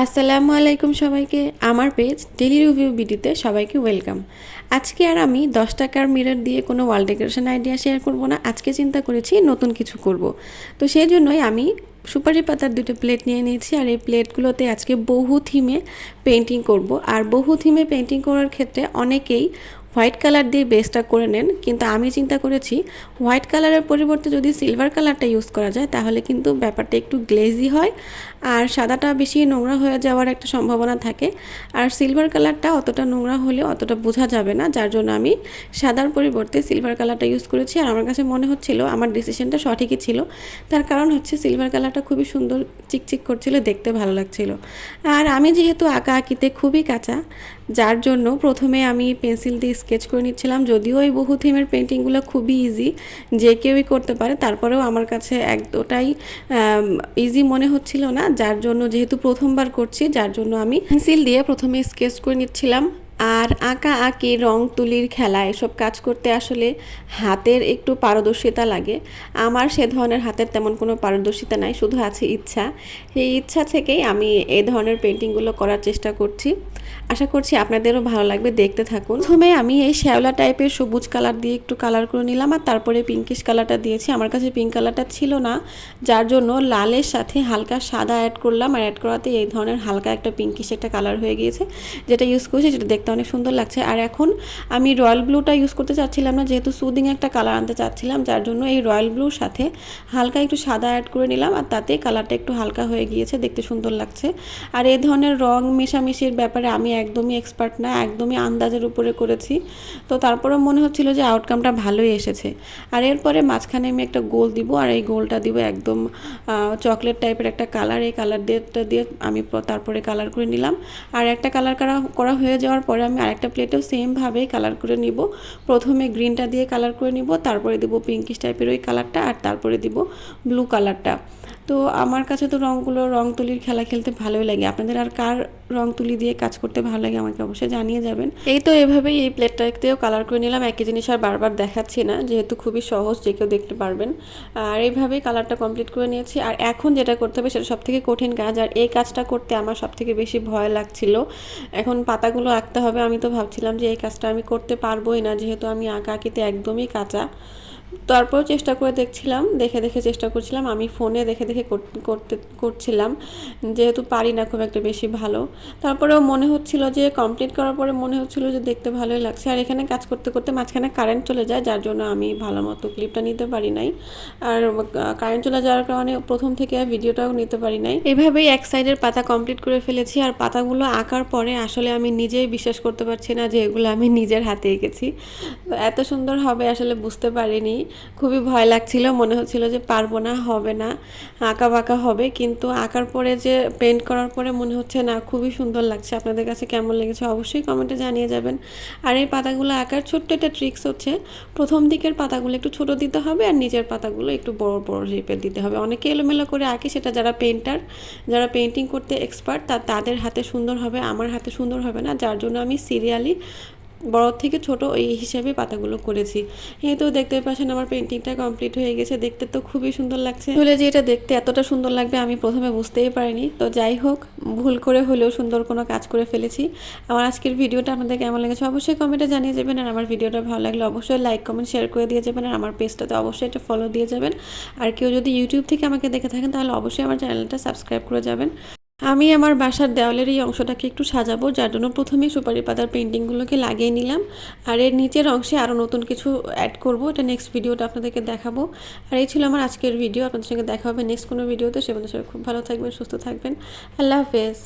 আসসালামু আলাইকুম সবাইকে আমার পেজ ডেইলি রিভিউ ভিডিওতে সবাইকে ওয়েলকাম। আজকে আর আমি 10 টাকার মিরর দিয়ে কোনো ওয়াল ডেকোরেশন আইডিয়া শেয়ার করব না। আজকে চিন্তা করেছি নতুন কিছু করব। তো সেই জন্যই আমি সুপারি পাতার দুটো প্লেট নিয়ে নিয়েছি আর এই প্লেটগুলোতে আজকে বহু থিমে পেন্টিং করব। আর বহু থিমে পেন্টিং করার ক্ষেত্রে অনেকেই হোয়াইট কালার দিয়ে বেসটা করে নেন, কিন্তু আমি চিন্তা করেছি হোয়াইট কালারের পরিবর্তে যদি সিলভার কালারটা ইউজ করা যায় তাহলে কিন্তু ব্যাপারটা একটু গ্লেজি হয় আর সাদাটা বেশি নোংরা হয়ে যাওয়ার একটা সম্ভাবনা থাকে। আর সিলভার কালারটা অতটা নোংরা হলে অতটা বোঝা যাবে না, যার জন্য আমি সাদার পরিবর্তে সিলভার কালারটা ইউজ করেছি। আর আমার কাছে মনে হচ্ছিল আমার ডিসিশনটা সঠিকই ছিল। তার কারণ হচ্ছে সিলভার কালারটা খুবই সুন্দর চিকচিক করছিল, দেখতে ভালো লাগছিল। আর আমি যেহেতু আঁকা আঁকিতে খুবই কাঁচা, যার জন্য প্রথমে আমি পেন্সিল দিয়ে স্কেচ করে নিচ্ছিলাম। যদিও এই বহু থিমের পেন্টিংগুলো খুবই ইজি, যে কেউই করতে পারে, তারপরেও আমার কাছে একদমটাই ইজি মনে হচ্ছিল না। যার জন্য যেহেতু প্রথমবার করছি, যার জন্য আমি পেন্সিল দিয়ে প্রথমে স্কেচ করে নিচ্ছিলাম। আর আঁকা আঁকি রং তুলির খেলা এসব কাজ করতে আসলে হাতের একটু পারদর্শিতা লাগে। আমার সে ধরনের হাতের তেমন কোনো পারদর্শিতা নাই, শুধু আছে ইচ্ছা। সেই ইচ্ছা থেকেই আমি এই ধরনের পেন্টিংগুলো করার চেষ্টা করছি। আশা করছি আপনাদেরও ভালো লাগবে, দেখতে থাকুন। প্রথমে আমি এই শ্যাওলা টাইপের সবুজ কালার দিয়ে একটু কালার করে নিলাম আর তারপরে পিঙ্কিশ কালারটা দিয়েছি। আমার কাছে পিঙ্ক কালারটা ছিল না, যার জন্য লালের সাথে হালকা সাদা অ্যাড করলাম। আর অ্যাড করাতে এই ধরনের হালকা একটা পিঙ্কিশ একটা কালার হয়ে গিয়েছে, যেটা ইউজ করছি, যেটা দেখতে অনেক সুন্দর লাগছে। আর এখন আমি রয়্যাল ব্লুটা ইউজ করতে চাচ্ছিলাম না, যেহেতু সুদিং একটা কালার আনতে চাচ্ছিলাম, যার জন্য এই রয়্যাল ব্লুর সাথে হালকা একটু সাদা অ্যাড করে নিলাম। আর তাতে কালারটা একটু হালকা হয়ে গিয়েছে, দেখতে সুন্দর লাগছে। আর এই ধরনের রং মেশামেশির ব্যাপারে আমি একদমই এক্সপার্ট না, একদমই আন্দাজের উপরে করেছি। তো তারপরেও মনে হচ্ছিল যে আউটকামটা ভালোই এসেছে। আর এরপরে মাঝখানে আমি একটা গোল দিব, আর এই গোলটা দিব একদম চকলেট টাইপের একটা কালার। এই কালার দিয়ে আমি তারপরে কালার করে নিলাম। আর একটা কালার করা হয়ে যাওয়ার পরে আমি আরেকটা প্লেটেও সেমভাবেই কালার করে নিব। প্রথমে গ্রিনটা দিয়ে কালার করে নিব, তারপরে দিব পিঙ্কিশ টাইপের ওই কালারটা, আর তারপরে দিব ব্লু কালারটা। তো আমার কাছে তো রং তুলির খেলা খেলতে ভালোই লাগে। আপনাদের আর কার রং তুলি দিয়ে কাজ করতে ভালো লাগে আমাকে অবশ্যই জানিয়ে যাবেন। এই তো এভাবেই এই প্লেটটাতেও কালার করে নিলাম। একই জিনিস আর বারবার দেখাচ্ছি না, যেহেতু খুবই সহজ, যে কেউ দেখতে পারবেন। আর এইভাবেই কালারটা কমপ্লিট করে নিয়েছি। আর এখন যেটা করতে হবে সেটা সবথেকে কঠিন কাজ, আর এই কাজটা করতে আমার সবথেকে বেশি ভয় লাগছিল। এখন পাতাগুলো আঁকতে হবে। আমি তো ভাবছিলাম যে এই কাজটা আমি করতে পারবোই না, যেহেতু আমি আঁকা আঁকিতে একদমই কাঁচা। তারপরেও চেষ্টা করে দেখছিলাম, দেখে দেখে চেষ্টা করছিলাম। আমি ফোনে দেখে দেখে করছিলাম, যেহেতু পারি না খুব একটা বেশি ভালো। তারপরেও মনে হচ্ছিল যে কমপ্লিট করার পরে মনে হচ্ছিল যে দেখতে ভালোই লাগছে। আর এখানে কাজ করতে করতে মাঝখানে কারেন্ট চলে যায়, যার জন্য আমি ভালো মতো ক্লিপটা নিতে পারি নাই। আর কারেন্ট চলে যাওয়ার কারণে প্রথম থেকে ভিডিওটাও নিতে পারি নাই। এভাবেই এক সাইডের পাতা কমপ্লিট করে ফেলেছি। আর পাতাগুলো আঁকার পরে আসলে আমি নিজেই বিশ্বাস করতে পারছি না যে এগুলো আমি নিজের হাতে এঁকেছি। এত সুন্দর হবে আসলে বুঝতে পারিনি। খুবই ভয় লাগছিল, মনে হচ্ছিল যে পারবো না, হবে না, আঁকা বাঁকা হবে। কিন্তু আঁকার পরে যে পেন্ট করার পরে মনে হচ্ছে না, খুবই সুন্দর লাগছে। আপনাদের কাছে কেমন লেগেছে অবশ্যই কমেন্টে জানিয়ে যাবেন। আর এই পাতাগুলো আঁকার ছোট্ট একটা ট্রিক্স হচ্ছে, প্রথম দিকের পাতাগুলো একটু ছোট দিতে হবে আর নিচের পাতাগুলো একটু বড় বড় শেপের দিতে হবে। অনেকে এলোমেলো করে আঁকে, সেটা যারা পেন্টিং করতে এক্সপার্ট তাদের হাতে সুন্দর হবে, আমার হাতে সুন্দর হবে না। যার জন্য আমি সিরিয়ালি বড় থেকে ছোট এই হিসাবে পাতাগুলো করেছি। এই তো দেখতে পাচ্ছেন আমার পেন্টিংটা কমপ্লিট হয়ে গেছে। দেখতে তো খুবই সুন্দর লাগছে। আসলে যে এটা দেখতে এতটা সুন্দর লাগবে আমি প্রথমে বুঝতেই পারিনি। তো যাই হোক, ভুল করে হলেও সুন্দর কোনো কাজ করে ফেলেছি। আমার আজকের ভিডিওটা আপনাদের কেমন লেগেছে অবশ্যই কমেন্টে জানিয়ে যাবেন। আর আমার ভিডিওটা ভালো লাগলে অবশ্যই লাইক কমেন্ট শেয়ার করে দিয়ে যাবেন। আর আমার পেজটাতে অবশ্যই একটা ফলো দিয়ে যাবেন। আর কেউ যদি ইউটিউব থেকে আমাকে দেখে থাকেন তাহলে অবশ্যই আমার চ্যানেলটা সাবস্ক্রাইব করে যাবেন। আমি আমার বাসার দেওয়ালের এই অংশটাকে একটু সাজাবো, যার জন্য প্রথমেই সুপারি পাতার পেন্টিংগুলোকে লাগিয়ে নিলাম। আর এর নিচের অংশে আরও নতুন কিছু অ্যাড করব, এটা নেক্সট ভিডিওটা আপনাদেরকে দেখাবো। আর এই ছিল আমার আজকের ভিডিও। আপনাদের সঙ্গে দেখা হবে নেক্সট কোনো ভিডিওতে। সে বন্ধু সবাই খুব ভালো থাকবেন, সুস্থ থাকবেন। আল্লাহ হাফেজ।